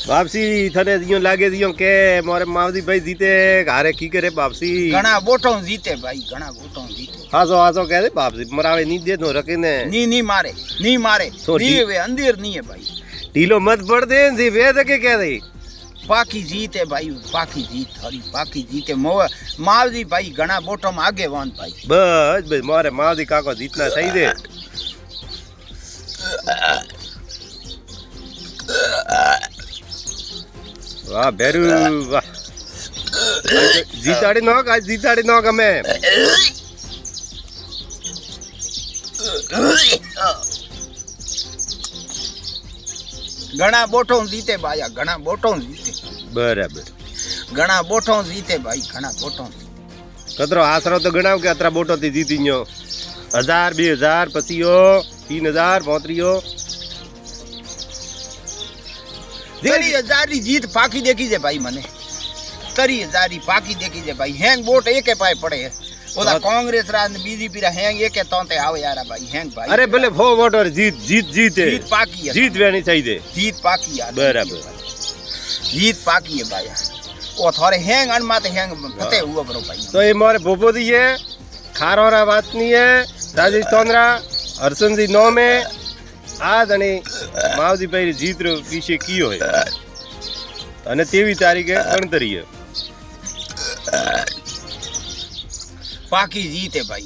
वापसी थने दियो लागे दियो के मोरे मावदी भाई जीते घारे की करे वापसी घना बोटो जीते भाई घना बोटो जीते हासो हासो कह दे वापसी मरावे नहीं दे दो रखे ने नहीं मारे तो नहीं वे अंधेर नहीं है भाई ढीलो मत पड़ दे जी वे के कह दे पाकी जीत है भाई पाकी जीत हरी पाकी जीत है मावदी भाई घना बोटो में आगे वान भाई बस बस मोरे मावदी काको जीतना सही दे वाह बेरू वाह जीताड़ी नोक आज जीताड़ी नोक हमें घना बोटो जीते भाई घना बोटो जीते बराबर घना बोटो जीते भाई घना बोटो कतरो आसरो तो गणाव के अतरा बोटो थी जीती न्यो 1000 2000 पसियो 3000 35 30,000 री जीत पाकी देखी जे भाई मने 30,000 री पाकी देखी जे भाई हैंग बोट एके पाए पड़े है ओदा कांग्रेस राज बीजेपी रा हैंग एके तोते आवे यार भाई हैंग भाई अरे भले फो वोटर जीत है जीत पाकी है जीत वेनी चाहिए जीत पाकी यार बराबर जीत पाकी है भाई ओ थोड़े हैंग अनमाते हैंग फते हुआ बरो भाई तो ये मोरे भोपो दी है खारोरा बात नहीं है राजस्थान रा हरसन जी 9 में आज અને માવજી ભાઈ જીત વિશે કયો હે અને 23 તારીખે ગણતરી હે पाकी जीत है भाई